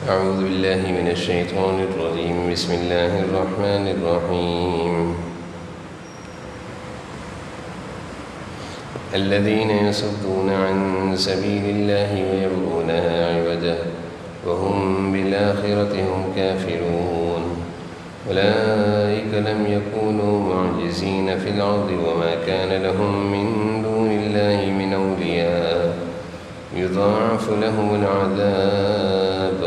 أعوذ بالله من الشيطان الرجيم بسم الله الرحمن الرحيم الذين يصدون عن سبيل الله ويبغونها عوجا وهم بالآخرة هم كافرون أولئك لم يكونوا معجزين في الأرض وما كان لهم من دون الله من أولياء يضاعف لهم العذاب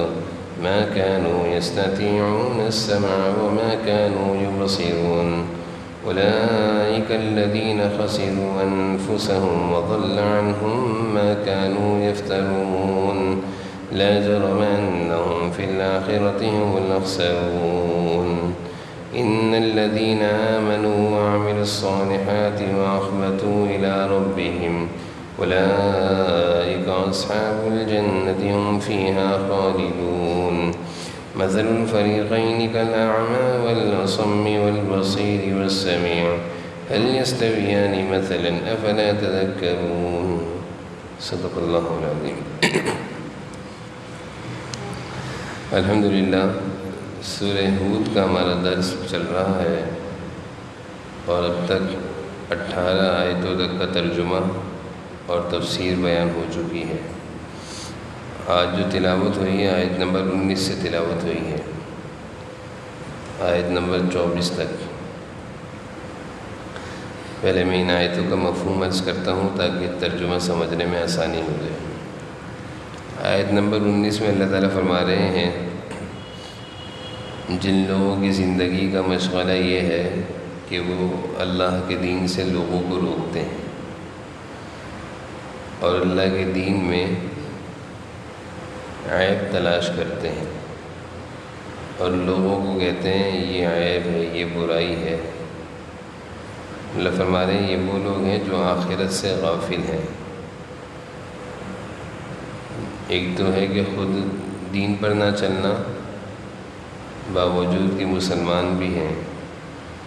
ما كانوا يستطيعون السمع وما كانوا يبصرون أولئك الذين خسروا أنفسهم وضل عنهم ما كانوا يفترون لا جرم أنهم في الآخرة هم الأخسرون إن الذين آمنوا وعملوا الصالحات وأخبتوا إلى ربهم أولئك أصحاب الجنة هم فيها خالدون مثل الفريقين كالأعمى والأصم والبصير والسميع هل يستويان مثلا أفلا تذكرون صدق الله العظيم الحمدللہ سورہ ہود کا ہمارا درس چل رہا ہے اور اب تک 18 آیتوں تک کا ترجمہ اور تفسیر بیان ہو چکی ہے۔ آج جو تلاوت ہوئی ہے آیت نمبر 19 سے تلاوت ہوئی ہے آیت نمبر 24 تک۔ پہلے میں ان آیتوں کا مفہوم عرض کرتا ہوں تاکہ ترجمہ سمجھنے میں آسانی ہو جائے۔ آیت نمبر 19 میں اللہ تعالیٰ فرما رہے ہیں جن لوگوں کی زندگی کا مشغلہ یہ ہے کہ وہ اللہ کے دین سے لوگوں کو روکتے ہیں اور اللہ کے دین میں عیب تلاش کرتے ہیں اور لوگوں کو کہتے ہیں یہ عیب ہے، یہ برائی ہے۔ اللہ فرما رہے ہیں یہ وہ لوگ ہیں جو آخرت سے غافل ہیں۔ ایک تو ہے کہ خود دین پر نہ چلنا باوجود کہ مسلمان بھی ہیں،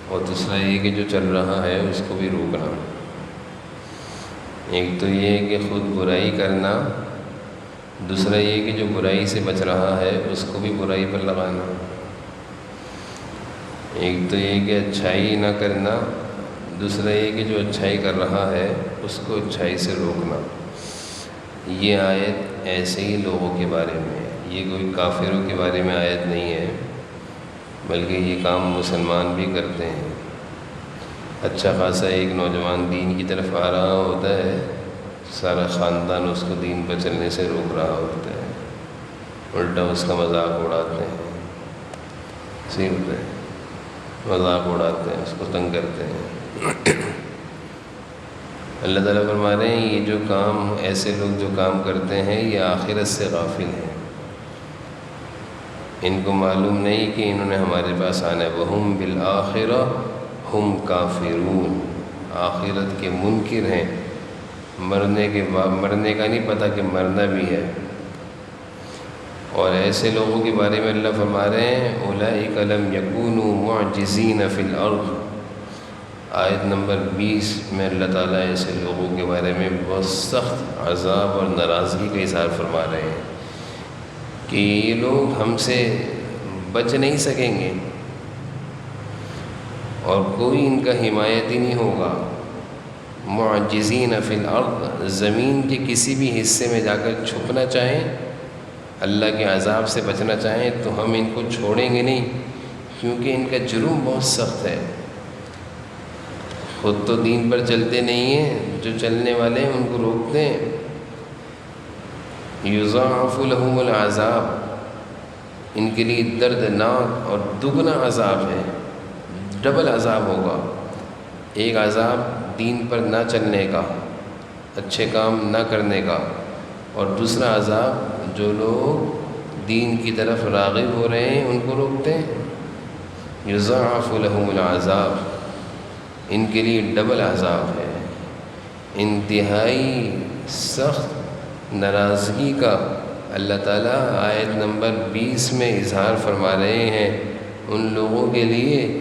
اور دوسرا یہ کہ جو چل رہا ہے اس کو بھی روکنا۔ ایک تو یہ ہے کہ خود برائی کرنا، دوسرا یہ کہ جو برائی سے بچ رہا ہے اس کو بھی برائی پر لگانا۔ ایک تو یہ کہ اچھائی نہ کرنا، دوسرا یہ کہ جو اچھائی کر رہا ہے اس کو اچھائی سے روکنا۔ یہ آیت ایسے ہی لوگوں کے بارے میں ہے، یہ کوئی کافروں کے بارے میں آیت نہیں ہے، بلکہ یہ کام مسلمان بھی کرتے ہیں۔ اچھا خاصا ایک نوجوان دین کی طرف آ رہا ہوتا ہے، سارا خاندان اس کو دین پر چلنے سے روک رہا ہوتا ہے، الٹا اس کا مذاق اڑاتے ہیں، صحیح ہوتا ہے، مذاق اڑاتے ہیں، اس کو تنگ کرتے ہیں۔ اللہ تعالیٰ فرما رہے ہیں یہ جو کام ایسے لوگ جو کام کرتے ہیں یہ آخرت سے غافل ہیں، ان کو معلوم نہیں کہ انہوں نے ہمارے پاس آنا ہے۔ وَهُمْ بِالْآخِرَةِ ہم کافرون، آخرت کے منکر ہیں، مرنے کے بعد مرنے کا نہیں پتہ کہ مرنا بھی ہے۔ اور ایسے لوگوں کے بارے میں اللہ فرما رہے ہیں اولئک لم یکونوا معجزین فی الارض۔ آیت نمبر 20 میں اللہ تعالیٰ ایسے لوگوں کے بارے میں بہت سخت عذاب اور ناراضگی کا اظہار فرما رہے ہیں کہ یہ لوگ ہم سے بچ نہیں سکیں گے اور کوئی ان کا حمایتی نہیں ہوگا۔ معجزین فی الارض، زمین کے کسی بھی حصے میں جا کر چھپنا چاہیں، اللہ کے عذاب سے بچنا چاہیں تو ہم ان کو چھوڑیں گے نہیں، کیونکہ ان کا جرم بہت سخت ہے۔ خود تو دین پر چلتے نہیں ہیں، جو چلنے والے ہیں ان کو روکتے ہیں۔ یضاعف لہم العذاب، ان کے لیے دردناک اور دگنا عذاب ہے، ڈبل عذاب ہوگا۔ ایک عذاب دین پر نہ چلنے کا، اچھے کام نہ کرنے کا، اور دوسرا عذاب جو لوگ دین کی طرف راغب ہو رہے ہیں ان کو روکتے ہیں۔ یضاعف لہم العذاب، ان کے لیے ڈبل عذاب ہے۔ انتہائی سخت ناراضگی کا اللہ تعالیٰ آیت نمبر 20 میں اظہار فرما رہے ہیں ان لوگوں کے لیے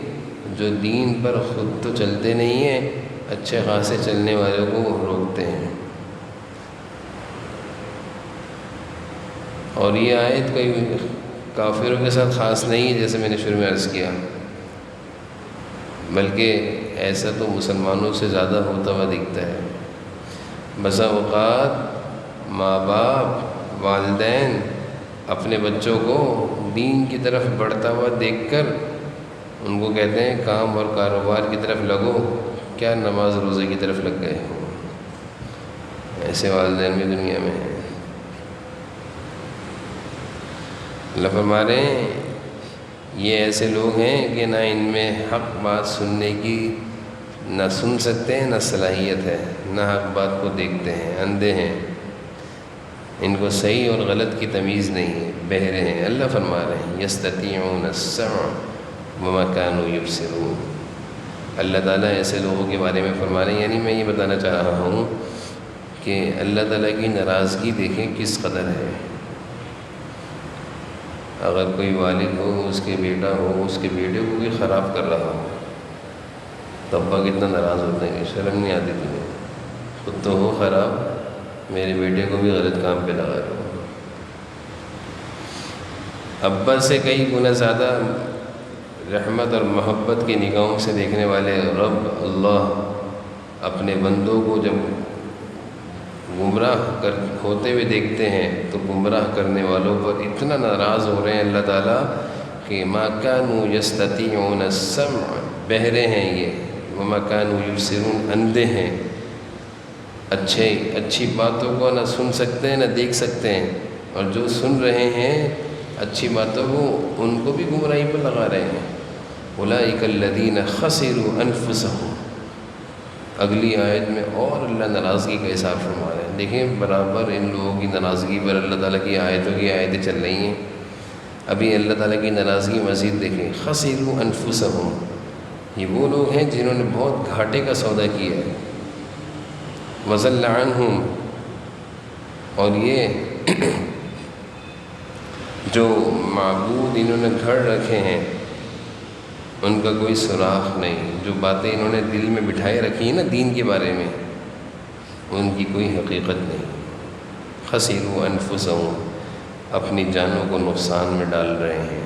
جو دین پر خود تو چلتے نہیں ہیں، اچھے خاصے چلنے والوں کو روکتے ہیں۔ اور یہ آیت کوئی کافروں کے ساتھ خاص نہیں ہے جیسے میں نے شروع میں عرض کیا، بلکہ ایسا تو مسلمانوں سے زیادہ ہوتا ہوا دکھتا ہے۔ بسا اوقات ماں باپ والدین اپنے بچوں کو دین کی طرف بڑھتا ہوا دیکھ کر ان کو کہتے ہیں کام اور کاروبار کی طرف لگو، کیا نماز روزے کی طرف لگ گئے ہو۔ ایسے والدین بھی دنیا میں ہیں۔ اللہ فرما رہے ہیں یہ ایسے لوگ ہیں کہ نہ ان میں حق بات سننے کی نہ سن سکتے ہیں، نہ صلاحیت ہے، نہ حق بات کو دیکھتے ہیں، اندھے ہیں، ان کو صحیح اور غلط کی تمیز نہیں ہے، بہرے ہیں۔ اللہ فرما رہے ہیں یستطیعون السمع وما كانوا یبصرون۔ اللہ تعالیٰ ایسے لوگوں کے بارے میں فرما رہے ہیں، یعنی میں یہ بتانا چاہ رہا ہوں کہ اللہ تعالیٰ کی ناراضگی دیکھیں کس قدر ہے۔ اگر کوئی والد ہو، اس کے بیٹا ہو، اس کے بیٹے کو بھی خراب کر رہا ہو تو ابا کتنا ناراض ہوتے ہیں کہ شرم نہیں آتی تمہیں، خود تو ہو خراب، میرے بیٹے کو بھی غلط کام پہ لگا رہے ہو۔ ابا سے کئی گنا زیادہ رحمت اور محبت کی نگاہوں سے دیکھنے والے رب اللہ اپنے بندوں کو جب گمراہ ہوتے ہوئے دیکھتے ہیں تو گمراہ کرنے والوں پر اتنا ناراض ہو رہے ہیں اللہ تعالیٰ کہ ما كانوا یستطیعون السمع، بہرے ہیں یہ، وما كانوا یبصرون، اندھے ہیں، اچھی باتوں کو نہ سن سکتے ہیں نہ دیکھ سکتے ہیں، اور جو سن رہے ہیں اچھی باتوں کو ان کو بھی گمراہی پر لگا رہے ہیں۔ اولئک الذین خسروا انفسهم۔ اگلی آیت میں اور اللہ ناراضگی کا اظہار فرما رہے ہیں۔ دیکھیں برابر ان لوگوں کی ناراضگی پر اللہ تعالیٰ کی آیتیں چل رہی ہیں۔ ابھی اللہ تعالیٰ کی ناراضگی مزید دیکھیں، خسروا انفسهم، یہ وہ لوگ ہیں جنہوں نے بہت گھاٹے کا سودا کیا ہے۔ وضل عنہم، اور یہ جو معبود انہوں نے گھڑ رکھے ہیں ان کا کوئی سراغ نہیں، جو باتیں انہوں نے دل میں بٹھائے رکھی ہیں نا دین کے بارے میں، ان کی کوئی حقیقت نہیں۔ خسروا انفسهم، اپنی جانوں کو نقصان میں ڈال رہے ہیں۔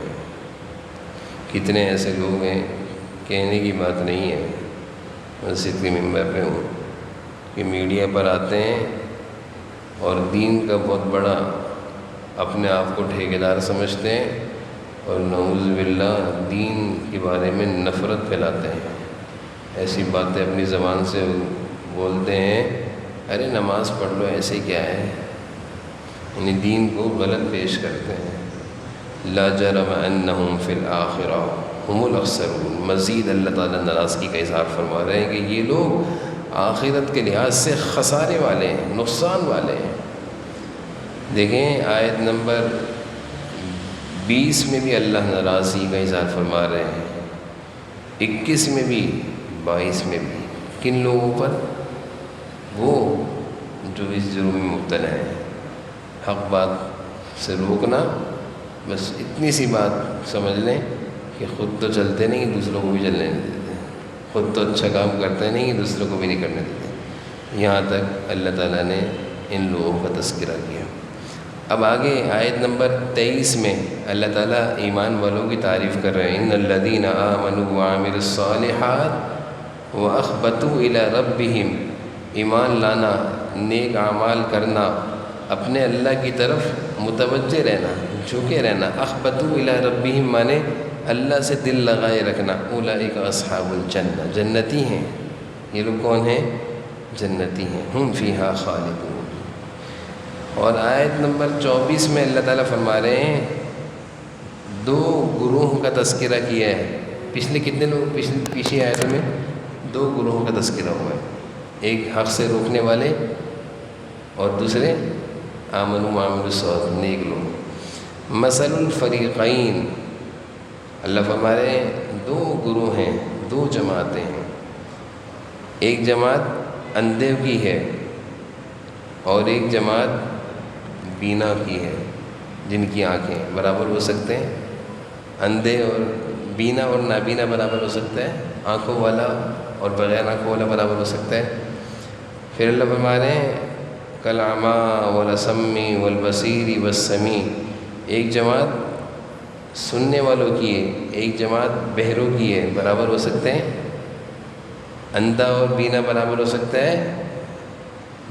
کتنے ایسے لوگ ہیں، کہنے کی بات نہیں ہے، مسجد کے ممبر پہ ہوں کہ میڈیا پر آتے ہیں اور دین کا بہت بڑا اپنے آپ کو ٹھیکیدار سمجھتے ہیں اور نعوذ باللہ دین کے بارے میں نفرت پھیلاتے ہیں، ایسی باتیں اپنی زبان سے بولتے ہیں، ارے نماز پڑھ لو، ایسے کیا ہے، یعنی دین کو غلط پیش کرتے ہیں۔ لا جرم انہم فی الآخرہ ہم الاخسرون، مزید اللہ تعالیٰ ناراضگی کا اظہار فرما رہے ہیں کہ یہ لوگ آخرت کے لحاظ سے خسارے والے ہیں، نقصان والے ہیں۔ دیکھیں آیت نمبر 20 میں بھی اللہ ناراضگی کا اظہار فرما رہے ہیں، 21 میں بھی، 22 میں بھی۔ کن لوگوں پر؟ وہ جو اس جرم میں مبتلا ہیں۔ حق بات سے روکنا، بس اتنی سی بات سمجھ لیں کہ خود تو چلتے نہیں، دوسروں کو بھی چلنے نہیں دیتے، خود تو اچھا کام کرتے نہیں، دوسروں کو بھی نہیں کرنے دیتے۔ یہاں تک اللہ تعالیٰ نے ان لوگوں کا تذکرہ کیا۔ اب آگے آیت نمبر 23 میں اللہ تعالیٰ ایمان والوں کی تعریف کر رہے ہیں۔ ان الذین آمنوا وعملوا الصالحات واخبتوا الی ربہم، ایمان لانا، نیک اعمال کرنا، اپنے اللہ کی طرف متوجہ رہنا، جھکے رہنا۔ اخبتوا الی ربہم مانے اللہ سے دل لگائے رکھنا۔ اولئک اصحاب الجنہ، جنتی ہیں یہ لوگ۔ کون ہیں؟ جنتی ہیں۔ ہم فیہا خالدون۔ اور آیت نمبر 24 میں اللہ تعالیٰ فرما رہے ہیں، دو گروہ کا تذکرہ کیا ہے۔ پچھلے کتنے لوگ، پچھلی آیتوں میں 2 گروہوں کا تذکرہ ہوا ہے، ایک حق سے روکنے والے اور دوسرے آمنوا وعملوا الصالحات، نیک لوگ۔ مثل الفریقین، اللہ فرما رہے ہیں 2 گروہ ہیں، 2 جماعتیں ہیں۔ ایک جماعت اندھے کی ہے اور ایک جماعت بینا کی ہے، جن کی آنکھیں برابر ہو سکتے ہیں۔ اندھے اور بینا اور نابینا برابر ہو سکتا ہے، آنکھوں والا اور بغیر آنکھوں والا برابر ہو سکتا ہے۔ پھر اللہ فرما رہے ہیں کالعمی والاصم والبصیر والسمیع، ایک جماعت سننے والوں کی ہے، ایک جماعت بہروں کی ہے، برابر ہو سکتے ہیں؟ اندھا اور بینا برابر ہو سکتا ہے؟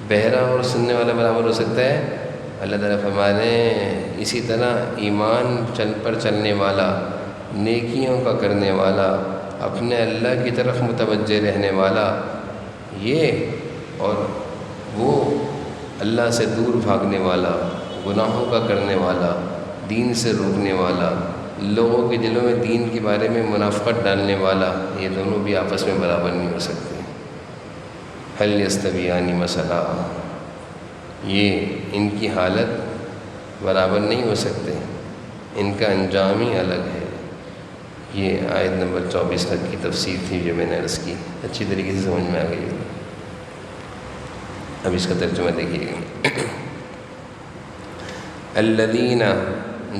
بہرا اور سننے والا برابر ہو سکتا ہے؟ اللہ تعالیٰ فرما رہے ہیں اسی طرح ایمان پر چلنے والا، نیکیوں کا کرنے والا، اپنے اللہ کی طرف متوجہ رہنے والا، یہ اور وہ اللہ سے دور بھاگنے والا، گناہوں کا کرنے والا، دین سے روکنے والا، لوگوں کے دلوں میں دین کے بارے میں منافقت ڈالنے والا، یہ دونوں بھی آپس میں برابر نہیں ہو سکتے۔ هل یستویان مثلا، یہ ان کی حالت برابر نہیں ہو سکتے، ان کا انجام ہی الگ ہے۔ یہ آیت نمبر 24 تک کی تفسیر تھی جو میں نے عرض کی، اچھی طریقے سے سمجھ میں آ گئی۔ اب اس کا ترجمہ دیکھیے گا۔ الذین،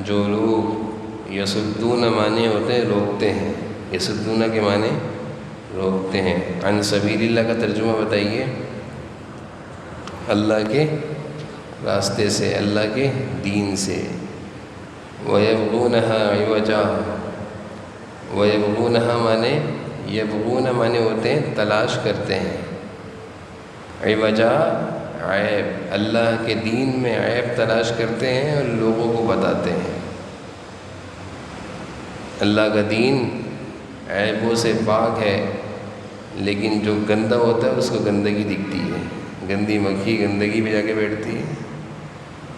جو لوگ، یصدون معنی ہوتے ہیں روکتے ہیں، یصدون کے معنی روکتے ہیں، عن سبیل اللہ کا ترجمہ بتائیے؟ اللہ کے راستے سے، اللہ کے دین سے۔ وَيَبْغُونَهَا عِوَجًا، وَيَبْغُونَهَا معنی، یبغون معنی ہوتے ہیں تلاش کرتے ہیں، عوجا عیب، اللہ کے دین میں عیب تلاش کرتے ہیں اور لوگوں کو بتاتے ہیں۔ اللہ کا دین عیبوں سے پاک ہے، لیکن جو گندہ ہوتا ہے اس کو گندگی دکھتی ہے، گندی مکھی گندگی پہ جا کے بیٹھتی ہے۔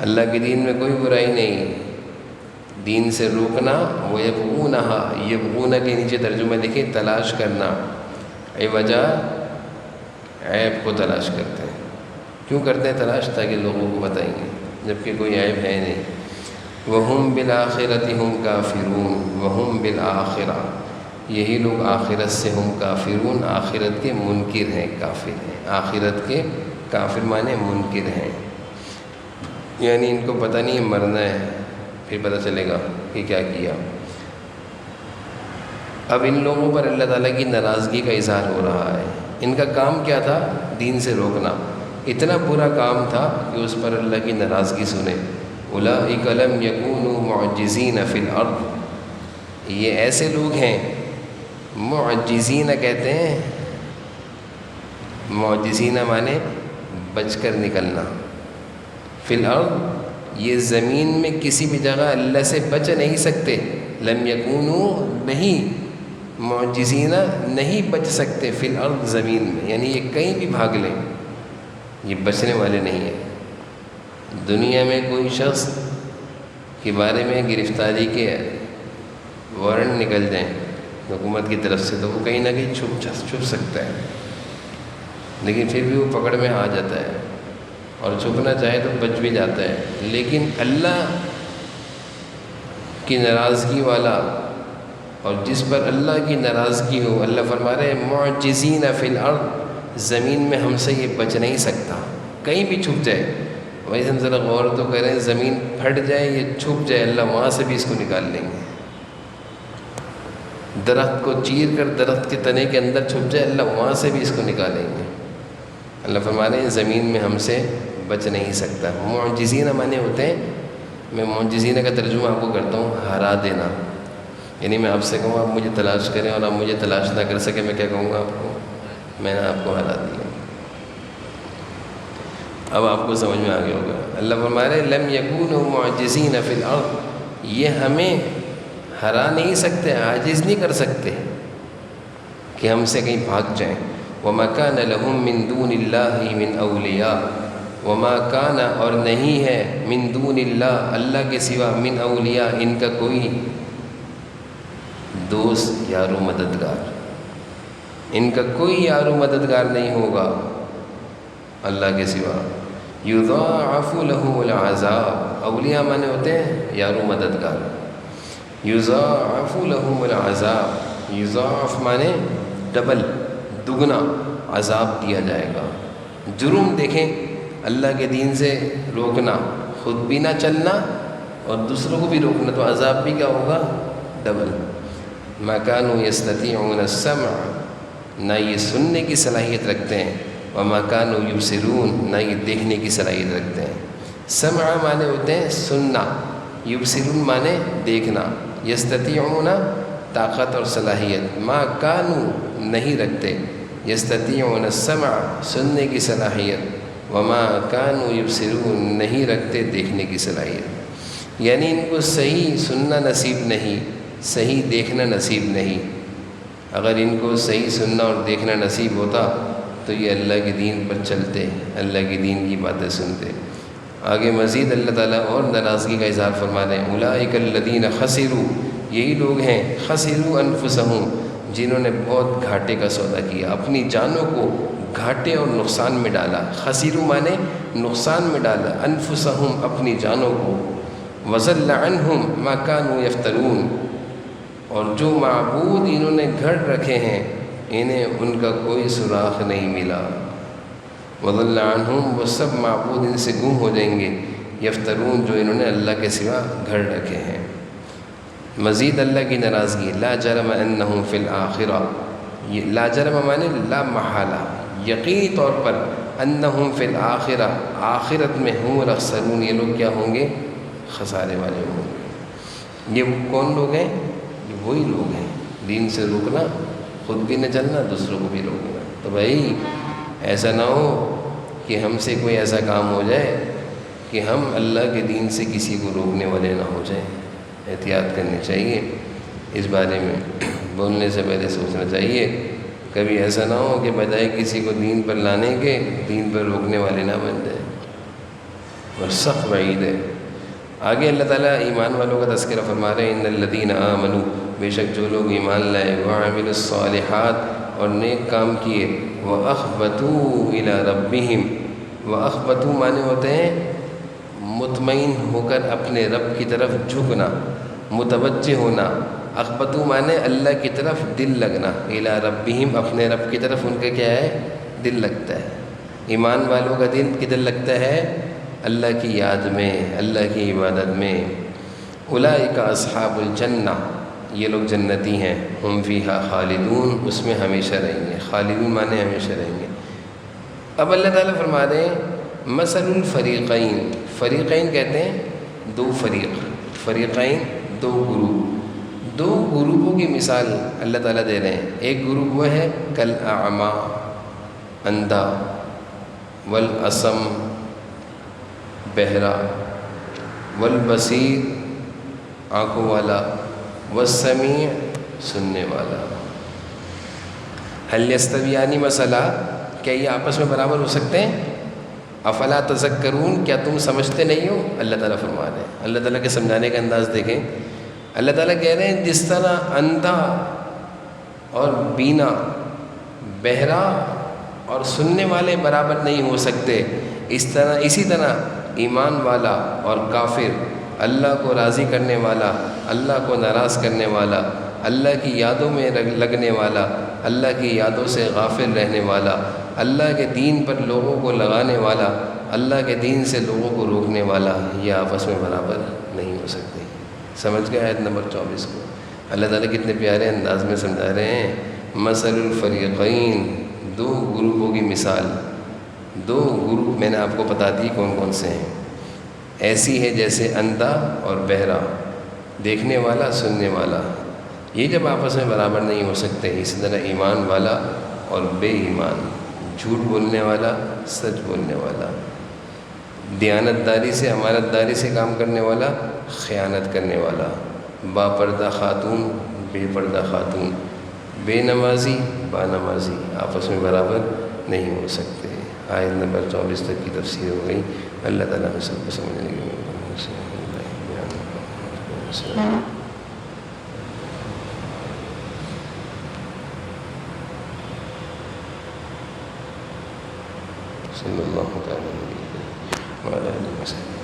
اللہ کے دین میں کوئی برائی نہیں، دین سے روکنا۔ وَيَبْغُونَهَا، یبغون کے نیچے ترجمہ لکھے تلاش کرنا، عوجا عیب کو تلاش کرتے ہیں۔ کیوں کرتے ہیں تلاش؟ تاکہ لوگوں کو بتائیں گے، جبکہ کوئی عیب ہے نہیں۔ وَهُمْ بِالْآخِرَةِ هُمْ كَافِرُونَ، وَهُمْ بِالْآخِرَةِ، یہی لوگ آخرت سے ہم کافرون، آخرت کے منکر ہیں، کافر ہیں، آخرت کے کافر معنی منکر ہیں، یعنی ان کو پتہ نہیں مرنا ہے، پھر پتہ چلے گا کہ کیا کیا۔ اب ان لوگوں پر اللہ تعالیٰ کی ناراضگی کا اظہار ہو رہا ہے۔ ان کا کام کیا تھا؟ دین سے روکنا، اتنا برا کام تھا کہ اس پر اللہ کی ناراضگی سنے۔ اولئک لم یکونوا معجزین فی الارض، یہ ایسے لوگ ہیں، معجزین کہتے ہیں، معجزین معنی بچ کر نکلنا، فی الارض یہ زمین میں کسی بھی جگہ اللہ سے بچ نہیں سکتے، لم یکونوا نہیں، معجزین نہیں بچ سکتے، فی الارض زمین میں، یعنی یہ کہیں بھی بھاگ لیں یہ بچنے والے نہیں ہیں۔ دنیا میں کوئی شخص کے بارے میں گرفتاری کے وارنٹ نکل جائیں حکومت کی طرف سے تو وہ کہیں نہ کہیں چھپ سکتا ہے، لیکن پھر بھی وہ پکڑ میں آ جاتا ہے، اور چھپنا چاہے تو بچ بھی جاتا ہے۔ لیکن اللہ کی ناراضگی والا، اور جس پر اللہ کی ناراضگی ہو، اللہ فرما رہے ہیں معجزین فی الارض، زمین میں ہم سے یہ بچ نہیں سکتا، کہیں بھی چھپ جائے۔ ویسے ہم ذرا غور تو کریں، زمین پھٹ جائے، یہ چھپ جائے، اللہ وہاں سے بھی اس کو نکال لیں گے۔ درخت کو چیر کر درخت کے تنے کے اندر چھپ جائے، اللہ وہاں سے بھی اس کو نکالیں گے۔ اللہ فرما رہے ہیں زمین میں ہم سے بچ نہیں سکتا۔ معجزین معنی ہوتے ہیں، میں معجزین کا ترجمہ آپ کو کرتا ہوں، ہرا دینا، یعنی میں آپ سے کہوں آپ مجھے تلاش کریں اور آپ مجھے تلاش نہ کر سکیں، میں کیا کہوں گا آپ کو؟ میں نے آپ کو ہرا دیا۔ اب آپ کو سمجھ میں آ گیا ہوگا۔ اللہ فرما رہے ہیں لم یکونوا معجزین فی الارض، یہ ہمیں ہرا نہیں سکتے، عاجز نہیں کر سکتے کہ ہم سے کہیں بھاگ جائیں۔ وما کان لہم من دون اللہ من اولیاء، وما کان اور نہیں ہے، من دون اللہ اللہ کے سوا، من اولیاء ان کا کوئی دوست یار و مددگار، ان کا کوئی یار و مددگار نہیں ہوگا اللہ کے سوا۔ یضاعف لہم العذاب، اولیاء مانے ہوتے ہیں یار و مددگار۔ یضاعف لہم العذاب، یضاعف مانے ڈبل، دگنا عذاب دیا جائے گا۔ جرم دیکھیں، اللہ کے دین سے روکنا، خود بھی نہ چلنا اور دوسروں کو بھی روکنا، تو عذاب بھی کیا ہوگا؟ ڈبل۔ ما کانوا یستطیعون السمع، نہ یہ سننے کی صلاحیت رکھتے ہیں، وما كانوا يبصرون، نہ یہ دیکھنے کی صلاحیت رکھتے ہیں۔ سمع معنی ہوتے ہیں سننا، یبصرون معنی دیکھنا، یستطیعون طاقت اور صلاحیت، ما کانوا نہیں رکھتے، یستطیعون السمع سننے کی صلاحیت، وما کانوا یبصرون نہیں رکھتے دیکھنے کی صلاحیت، یعنی ان کو صحیح سننا نصیب نہیں، صحیح دیکھنا نصیب نہیں۔ اگر ان کو صحیح سننا اور دیکھنا نصیب ہوتا تو یہ اللہ کے دین پر چلتے، اللہ کے دین کی باتیں سنتے۔ آگے مزید اللہ تعالیٰ اور ناراضگی کا اظہار فرما رہے ہیں، اولئک الذین خسروا، یہی لوگ ہیں خسروا انفسہم، جنہوں نے بہت گھاٹے کا سودا کیا، اپنی جانوں کو گھاٹے اور نقصان میں ڈالا۔ خسروا مانے نقصان میں ڈالا، انفسہم اپنی جانوں کو، وضل عنہم ما کانوا یفترون، اور جو معبود انہوں نے گھڑ رکھے ہیں انہیں ان کا کوئی سراغ نہیں ملا۔ وضل عنہم، وہ سب معبود ان سے گم ہو جائیں گے، یفترون جو انہوں نے اللہ کے سوا گھڑ رکھے ہیں۔ مزید اللہ کی ناراضگی، لا جرم انہم فی الآخرہ، یہ لا جرم معنی لا محالہ، یقینی طور پر، انہم فی الآخرہ آخرت میں ہم الاخسرون، یہ لوگ کیا ہوں گے؟ خسارے والے ہوں گے۔ یہ کون لوگ ہیں؟ یہ وہی لوگ ہیں، دین سے روکنا، خود بھی نہ چلنا، دوسروں کو بھی روکنا۔ تو بھائی ایسا نہ ہو کہ ہم سے کوئی ایسا کام ہو جائے کہ ہم اللہ کے دین سے کسی کو روکنے والے نہ ہو جائیں۔ احتیاط کرنی چاہیے اس بارے میں، بولنے سے پہلے سوچنا چاہیے، کبھی ایسا نہ ہو کہ بجائے کسی کو دین پر لانے کے دین پر روکنے والے نہ بن جائیں، اور سخت وعید ہے۔ آگے اللہ تعالیٰ ایمان والوں کا تذکرہ فرما رہے ہیں، ان الذین آمنوا، بے شک جو لوگ ایمان لائے، وعملوا الصالحات اور نیک کام کیے، وَأَخْبَتُوا إِلَىٰ رَبِّهِمْ، وَأَخْبَتُوا معنی ہوتے ہیں مطمئن ہو کر اپنے رب کی طرف جھکنا، متوجہ ہونا۔ اخبتو معنی اللہ کی طرف دل لگنا، إِلَىٰ رَبِّهِمْ اپنے رب کی طرف ان کا کیا ہے؟ دل لگتا ہے۔ ایمان والوں کا دل کدھر لگتا ہے؟ اللہ کی یاد میں، اللہ کی عبادت میں۔ اولئک اصحاب الجنہ، یہ لوگ جنتی ہیں، ہم فیہا خالدون، اس میں ہمیشہ رہیں گے۔ خالدون معنی ہمیشہ رہیں گے۔ اب اللہ تعالیٰ فرما رہے ہیں مثل الفریقین، فریقین کہتے ہیں دو فریق، فریقین دو گروپ، دو گروپوں کی مثال اللہ تعالیٰ دے رہے ہیں۔ ایک گروپ وہ ہے کالاعمیٰ اندھا، والاصم بہرا، والبصیر آنکھوں والا، والسمیع سننے والا۔ هل یستویان مثلا، کیا یہ آپس میں برابر ہو سکتے ہیں؟ افلا تذکرون، کیا تم سمجھتے نہیں ہو؟ اللہ تعالیٰ فرما رہے ہیں۔ اللہ تعالیٰ کے سمجھانے کا انداز دیکھیں، اللہ تعالیٰ کہہ رہے ہیں جس طرح اندھا اور بینا، بہرا اور سننے والے برابر نہیں ہو سکتے، اسی طرح ایمان والا اور کافر، اللہ کو راضی کرنے والا، اللہ کو ناراض کرنے والا، اللہ کی یادوں میں لگنے والا، اللہ کی یادوں سے غافل رہنے والا، اللہ کے دین پر لوگوں کو لگانے والا، اللہ کے دین سے لوگوں کو روکنے والا، یہ آپس میں برابر نہیں ہو سکتے۔ سمجھ گئے آیت نمبر 24 کو؟ اللہ تعالیٰ کتنے پیارے انداز میں سمجھا رہے ہیں، مثل الفریقین، دو گروپوں کی مثال، دو گروپ میں نے آپ کو بتا دی کون کون سے ہیں، ایسی ہے جیسے اندھا اور بہرا، دیکھنے والا سننے والا، یہ جب آپس میں برابر نہیں ہو سکتے، اسی طرح ایمان والا اور بے ایمان، جھوٹ بولنے والا سچ بولنے والا، دیانت داری سے امانت داری سے کام کرنے والا خیانت کرنے والا، با پردہ خاتون بے پردہ خاتون، بے نمازی با نمازی، آپس میں برابر نہیں ہو سکتے۔ آیت نمبر 24 تک کی تفسیر ہو گئی۔ اللہ تعالیٰ نے سب کو سمجھنے کی صلی اللہ تعالیٰ علیہ وسلم۔